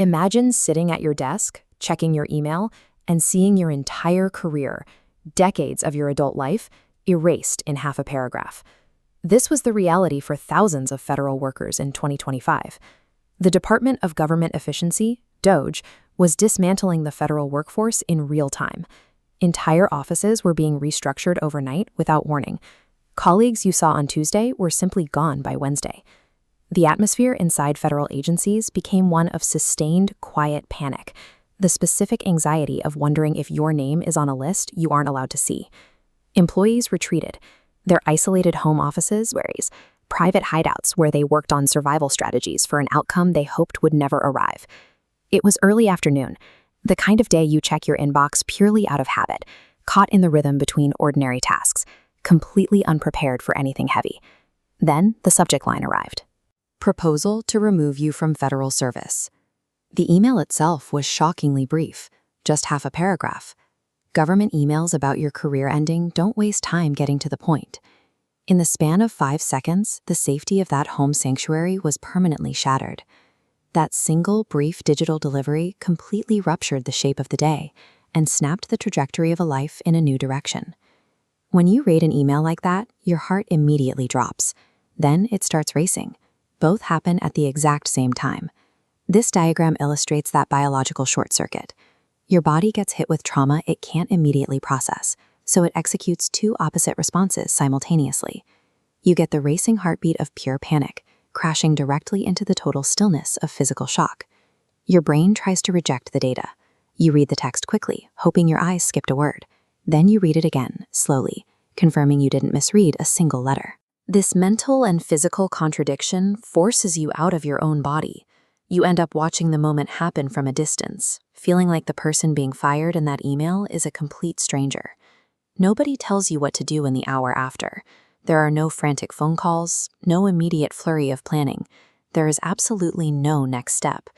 Imagine sitting at your desk, checking your email, and seeing your entire career, decades of your adult life, erased in half a paragraph. This was the reality for thousands of federal workers in 2025. The Department of Government Efficiency, DOGE, was dismantling the federal workforce in real time. Entire offices were being restructured overnight without warning. Colleagues you saw on Tuesday were simply gone by Wednesday. The atmosphere inside federal agencies became one of sustained, quiet panic, the specific anxiety of wondering if your name is on a list you aren't allowed to see. Employees retreated. Their isolated home offices, private hideouts where they worked on survival strategies for an outcome they hoped would never arrive. It was early afternoon, the kind of day you check your inbox purely out of habit, caught in the rhythm between ordinary tasks, completely unprepared for anything heavy. Then the subject line arrived. Proposal to remove you from federal service. The email itself was shockingly brief, just half a paragraph. Government emails about your career ending don't waste time getting to the point. In the span of 5 seconds, the safety of that home sanctuary was permanently shattered. That single brief digital delivery completely ruptured the shape of the day and snapped the trajectory of a life in a new direction. When you read an email like that, your heart immediately drops. Then it starts racing. Both happen at the exact same time. This diagram illustrates that biological short circuit. Your body gets hit with trauma it can't immediately process, so it executes 2 opposite responses simultaneously. You get the racing heartbeat of pure panic, crashing directly into the total stillness of physical shock. Your brain tries to reject the data. You read the text quickly, hoping your eyes skipped a word. Then you read it again, slowly, confirming you didn't misread a single letter. This mental and physical contradiction forces you out of your own body. You end up watching the moment happen from a distance, feeling like the person being fired in that email is a complete stranger. Nobody tells you what to do in the hour after. There are no frantic phone calls, no immediate flurry of planning. There is absolutely no next step.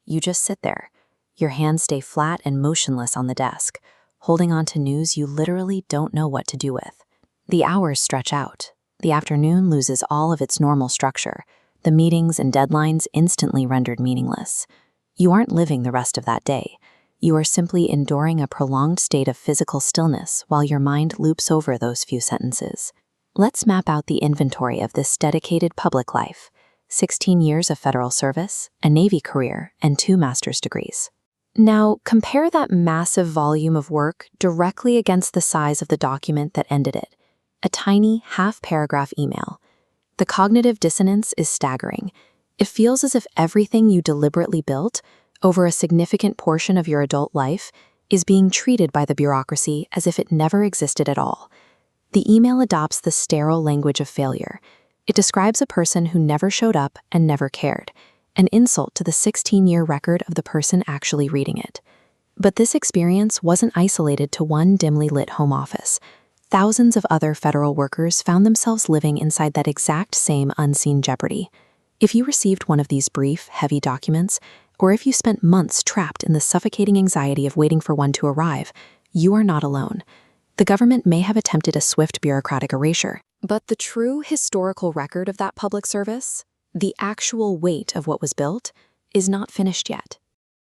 You just sit there. Your hands stay flat and motionless on the desk, holding on to news you literally don't know what to do with. The hours stretch out. The afternoon loses all of its normal structure. The meetings and deadlines instantly rendered meaningless. You aren't living the rest of that day. You are simply enduring a prolonged state of physical stillness while your mind loops over those few sentences. Let's map out the inventory of this dedicated public life: 16 years of federal service, a Navy career, and 2 master's degrees. Now, compare that massive volume of work directly against the size of the document that ended it. A tiny, half-paragraph email. The cognitive dissonance is staggering. It feels as if everything you deliberately built over a significant portion of your adult life is being treated by the bureaucracy as if it never existed at all. The email adopts the sterile language of failure. It describes a person who never showed up and never cared, an insult to the 16-year record of the person actually reading it. But this experience wasn't isolated to one dimly lit home office. Thousands of other federal workers found themselves living inside that exact same unseen jeopardy. If you received one of these brief, heavy documents, or if you spent months trapped in the suffocating anxiety of waiting for one to arrive, you are not alone. The government may have attempted a swift bureaucratic erasure, but the true historical record of that public service, the actual weight of what was built, is not finished yet.